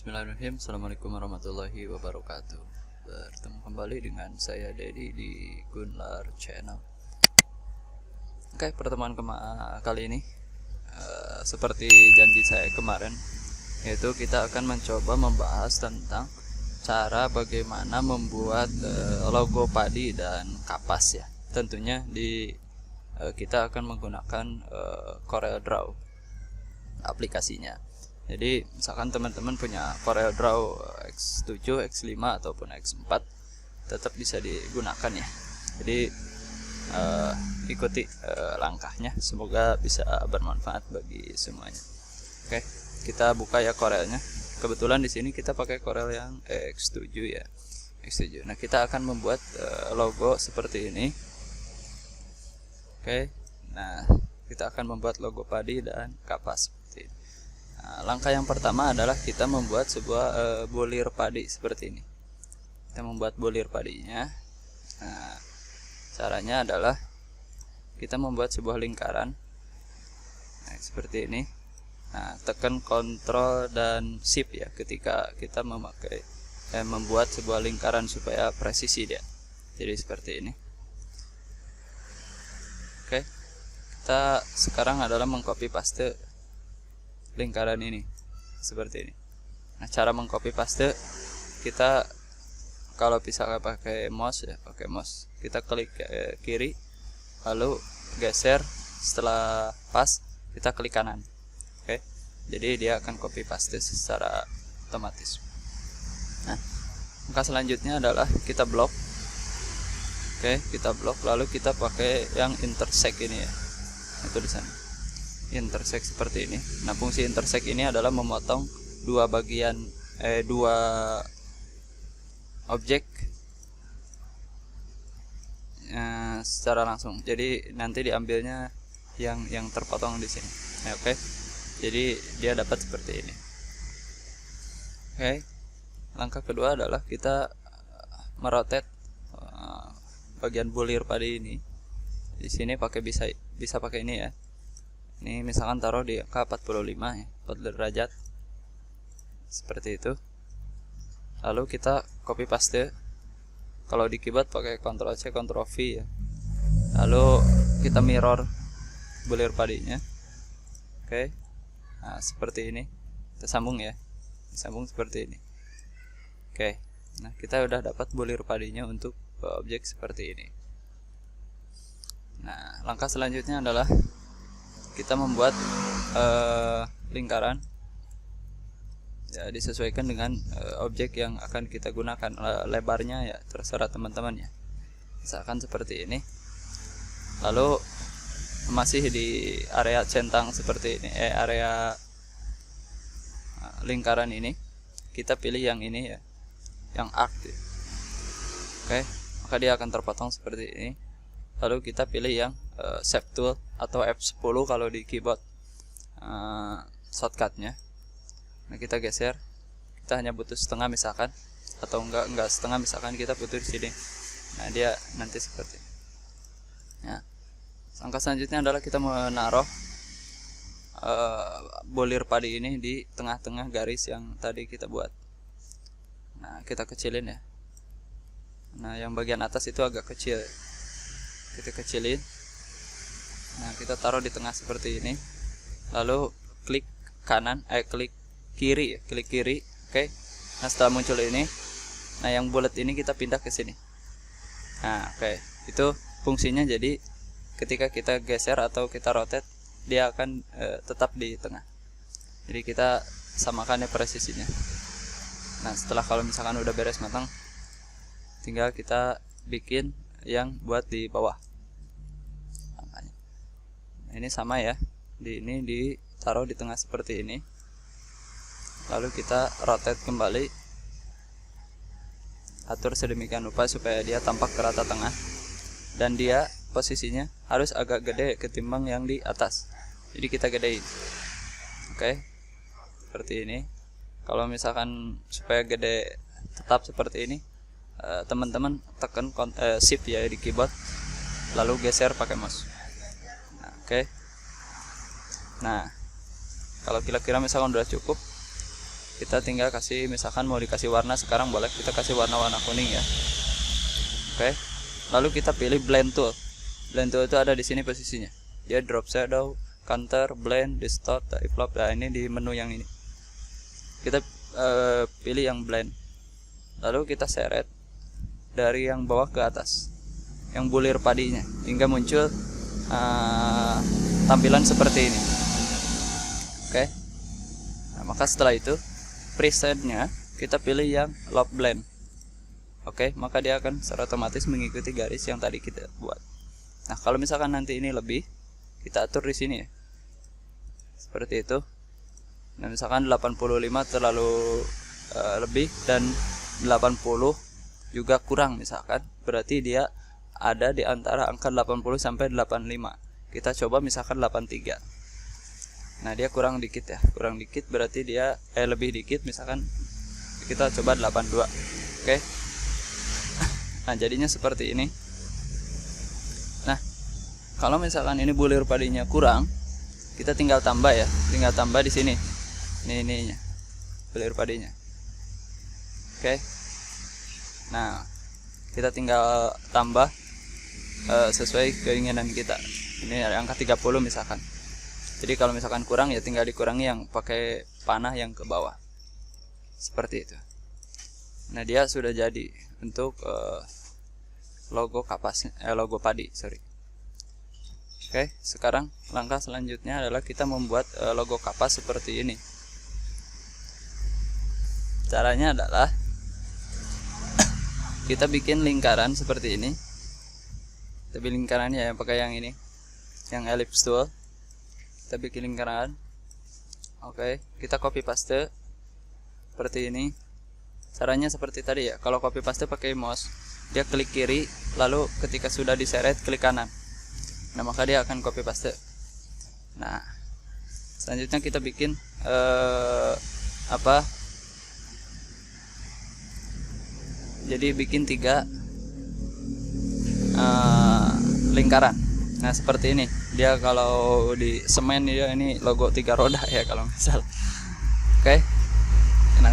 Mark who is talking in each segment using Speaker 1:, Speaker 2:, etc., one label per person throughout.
Speaker 1: Bismillahirrahmanirrahim. Assalamualaikum warahmatullahi wabarakatuh. Bertemu kembali dengan saya Dedi di Gunlar Channel. Oke, pertemuan kali ini seperti janji saya kemarin, yaitu kita akan mencoba membahas tentang cara bagaimana membuat logo padi dan kapas ya. Tentunya kita akan menggunakan CorelDRAW aplikasinya. Jadi misalkan teman-teman punya CorelDRAW X7, X5 ataupun X4, tetap bisa digunakan ya. Jadi ikuti langkahnya, semoga bisa bermanfaat bagi semuanya. Oke, kita buka ya Corelnya. Kebetulan di sini kita pakai Corel yang X7 ya. X7. Nah, kita akan membuat logo seperti ini. Oke. Nah, kita akan membuat logo padi dan kapas seperti ini. Nah, langkah yang pertama adalah kita membuat sebuah bulir padi seperti ini. Kita membuat bulir padinya. Nah, caranya adalah kita membuat sebuah lingkaran. Nah, seperti ini. Nah, tekan Ctrl dan Shift ya ketika kita membuat sebuah lingkaran supaya presisi dia. Jadi seperti ini. Oke. Kita sekarang adalah mengcopy paste lingkaran ini seperti ini. Nah, cara mengcopy paste kita kalau bisa pakai mouse ya, pakai mouse. Kita klik kiri, lalu geser, setelah pas kita klik kanan. Oke. Jadi dia akan copy paste secara otomatis. Nah, langkah selanjutnya adalah kita blok. Oke, kita blok lalu kita pakai yang intersect ini ya. Itu di sana. Intersect seperti ini. Nah, fungsi intersect ini adalah memotong dua objek secara langsung. Jadi nanti diambilnya yang terpotong di sini. Nah, oke. Jadi dia dapat seperti ini. Oke. Langkah kedua adalah kita merotate bagian bulir padi ini. Di sini bisa pakai ini ya. Ini misalkan taruh di angka 45 ya, 4 derajat. Seperti itu. Lalu kita copy paste. Kalau di keyboard pakai Ctrl C, Ctrl V ya. Lalu kita mirror bulir padinya. Oke. Nah, seperti ini. Kita sambung ya. Disambung seperti ini. Oke. Nah, kita udah dapat bulir padinya untuk objek seperti ini. Nah, langkah selanjutnya adalah kita membuat lingkaran ya, disesuaikan dengan objek yang akan kita gunakan. Lebarnya ya terserah teman-teman ya, misalkan seperti ini. Lalu masih di area centang seperti ini, area lingkaran ini kita pilih yang ini ya, yang arc ya. Oke, maka dia akan terpotong seperti ini. Lalu kita pilih yang Shape Tool atau F10 kalau di keyboard shortcutnya. Nah, kita geser. Kita hanya butuh setengah misalkan, atau enggak setengah misalkan, kita butuh di sini. Nah, dia nanti seperti ini. Nah, langkah selanjutnya adalah kita menaruh bulir padi ini di tengah-tengah garis yang tadi kita buat. Nah, kita kecilin ya. Nah, yang bagian atas itu agak kecil. Kita kecilin. Nah, kita taruh di tengah seperti ini. Lalu klik kanan, klik kiri ya, klik kiri. Oke. Nah, setelah muncul ini, nah yang bulat ini kita pindah ke sini. Nah, oke. Itu fungsinya, jadi ketika kita geser atau kita rotate, dia akan tetap di tengah. Jadi kita samakan ya presisinya. Nah, setelah kalau misalkan udah beres matang, tinggal kita bikin yang buat di bawah. Nah, ini sama ya. Ini ditaruh di tengah seperti ini. Lalu kita rotate kembali. Atur sedemikian rupa supaya dia tampak ke rata tengah. Dan dia posisinya harus agak gede ketimbang yang di atas. Jadi kita gedein. Oke. Seperti ini. Kalau misalkan supaya gede tetap seperti ini, teman-teman tekan Shift ya di keyboard, lalu geser pakai mouse. Nah, oke. Nah, kalau kira-kira misalkan udah cukup, kita tinggal kasih, misalkan mau dikasih warna sekarang boleh kita kasih warna-warna kuning ya. Oke, lalu kita pilih blend tool. Blend tool itu ada di sini posisinya, dia drop shadow, counter, blend, distort, flop. Nah ini di menu yang ini kita pilih yang blend, lalu kita seret dari yang bawah ke atas, yang bulir padinya, hingga muncul tampilan seperti ini. Oke, nah, maka setelah itu presetnya kita pilih yang loop blend. Oke, maka dia akan secara otomatis mengikuti garis yang tadi kita buat. Nah kalau misalkan nanti ini lebih, kita atur di sini ya, seperti itu. Nah misalkan 85 terlalu lebih dan 80 juga kurang misalkan, berarti dia ada di antara angka 80 sampai 85. Kita coba misalkan 83. Nah dia kurang dikit ya, kurang dikit berarti dia lebih dikit, misalkan kita coba 82. Oke. Nah jadinya seperti ini. Nah kalau misalkan ini bulir padinya kurang, kita tinggal tambah ya, tinggal tambah di sini. Ini bulir padinya. Oke. Nah kita tinggal tambah sesuai keinginan kita. Ini ada angka 30 misalkan. Jadi kalau misalkan kurang ya tinggal dikurangi yang pakai panah yang ke bawah. Seperti itu. Nah dia sudah jadi untuk logo kapas, logo padi, sorry. Oke, sekarang langkah selanjutnya adalah kita membuat logo kapas seperti ini. Caranya adalah kita bikin lingkaran seperti ini. Kita bikin lingkarannya ya pakai yang ini, yang ellipse tool. Kita bikin lingkaran. Oke, kita copy paste seperti ini. Caranya seperti tadi ya. Kalau copy paste pakai mouse, dia klik kiri, lalu ketika sudah diseret klik kanan. Nah maka dia akan copy paste. Nah selanjutnya kita bikin jadi bikin 3 lingkaran. Nah seperti ini dia, kalau di semen dia ini logo 3 roda ya kalau nggak salah. Oke. Nah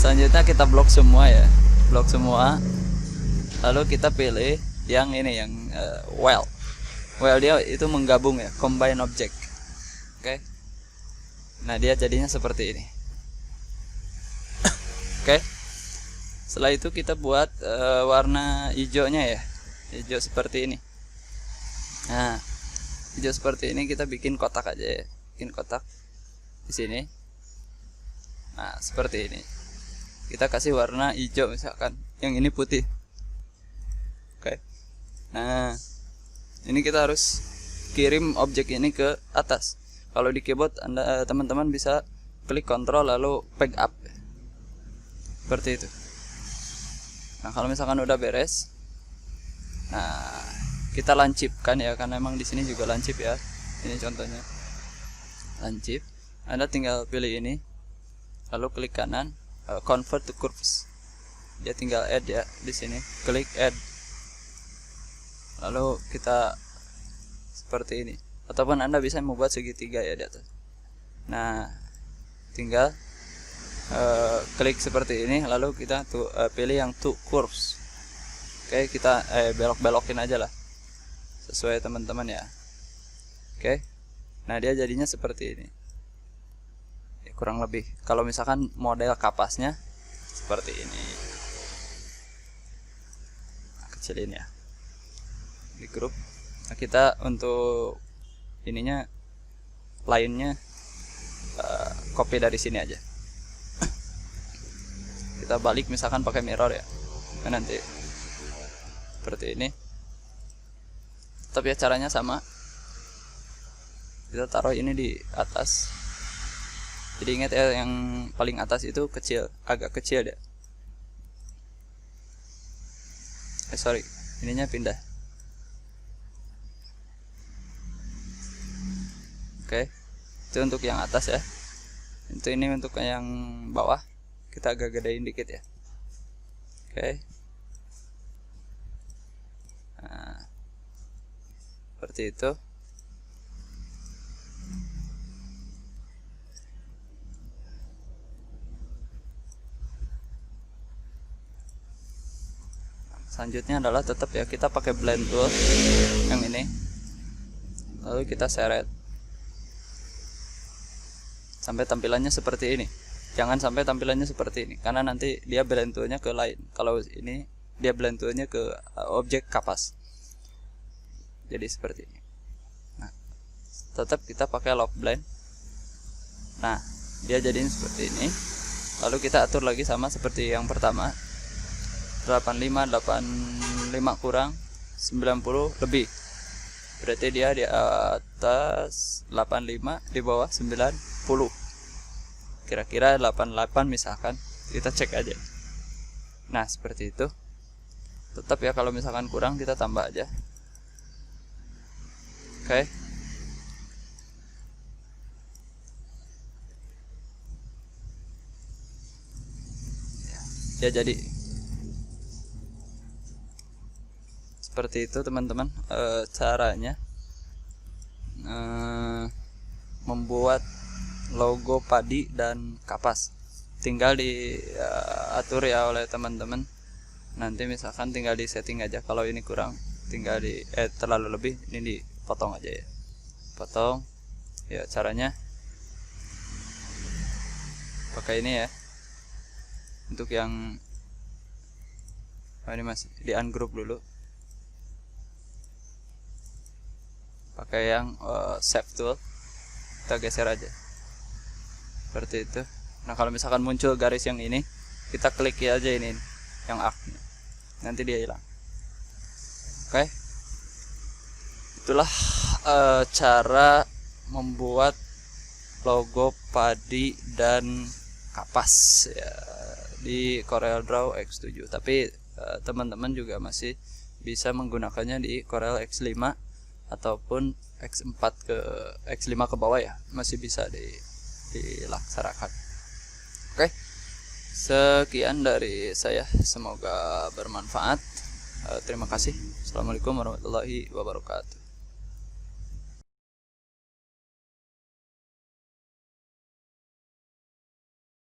Speaker 1: selanjutnya kita blok semua ya, blok semua, lalu kita pilih yang ini, yang well dia itu menggabung ya, combine object. Oke. Nah dia jadinya seperti ini. Oke. Setelah itu kita buat warna hijaunya ya, hijau seperti ini. Nah hijau seperti ini kita bikin kotak aja ya, bikin kotak di sini. Nah seperti ini, kita kasih warna hijau misalkan, yang ini putih. Oke. Nah ini kita harus kirim objek ini ke atas. Kalau di keyboard Anda teman-teman bisa klik Ctrl lalu peg up seperti itu. Nah kalau misalkan udah beres, nah kita lancipkan ya, karena memang di sini juga lancip ya. Ini contohnya lancip. Anda tinggal pilih ini, lalu klik kanan, convert to curves. Dia tinggal add ya di sini, klik add. Lalu kita seperti ini, ataupun Anda bisa membuat segitiga ya di atas. Nah tinggal klik seperti ini, lalu kita pilih yang two curves. Oke, kita belok-belokin aja lah sesuai teman-teman ya. Oke. Nah dia jadinya seperti ini ya, kurang lebih. Kalau misalkan model kapasnya seperti ini. Nah, kecilin ya di grup. Nah kita untuk ininya, lainnya copy dari sini aja. Kita balik misalkan pakai mirror ya, nah, nanti seperti ini. Tapi ya caranya sama, kita taruh ini di atas. Jadi ingat ya, yang paling atas itu kecil, agak kecil deh. Sorry, ininya pindah. Oke, itu untuk yang atas ya. Itu ini untuk yang bawah, kita agak gedein dikit ya. Oke. Nah, seperti itu. selanjutnya adalah tetap ya kita pakai blend tool yang ini, lalu kita seret sampai tampilannya seperti ini. Jangan sampai tampilannya seperti ini, karena nanti dia blend toolnya ke lain. Kalau ini dia blend toolnya ke objek kapas, jadi seperti ini. Nah, tetap kita pakai lock blend. Nah, dia jadiin seperti ini. Lalu kita atur lagi sama seperti yang pertama, 85 kurang 90 lebih, berarti dia di atas 85, di bawah 90, kira-kira 88 misalkan, kita cek aja. Nah seperti itu. Tetap ya, kalau misalkan kurang kita tambah aja. Oke. Ya jadi seperti itu teman-teman, caranya membuat logo padi dan kapas. Tinggal diatur ya oleh teman-teman. Nanti misalkan tinggal di setting aja. Kalau ini kurang, tinggal terlalu lebih, ini dipotong aja ya. Potong. Ya caranya pakai ini ya. Untuk yang ini masih di ungroup dulu. Pakai yang shape tool, kita geser aja seperti itu. Nah kalau misalkan muncul garis yang ini, kita klik aja ini yang arc, nanti dia hilang. Oke, itulah cara membuat logo padi dan kapas ya di CorelDRAW X7. Tapi teman-teman juga masih bisa menggunakannya di Corel X5 ataupun X4 ke X5 ke bawah ya, masih bisa dilaksanakan. Oke, sekian dari saya, semoga bermanfaat. Terima kasih. Assalamualaikum warahmatullahi wabarakatuh.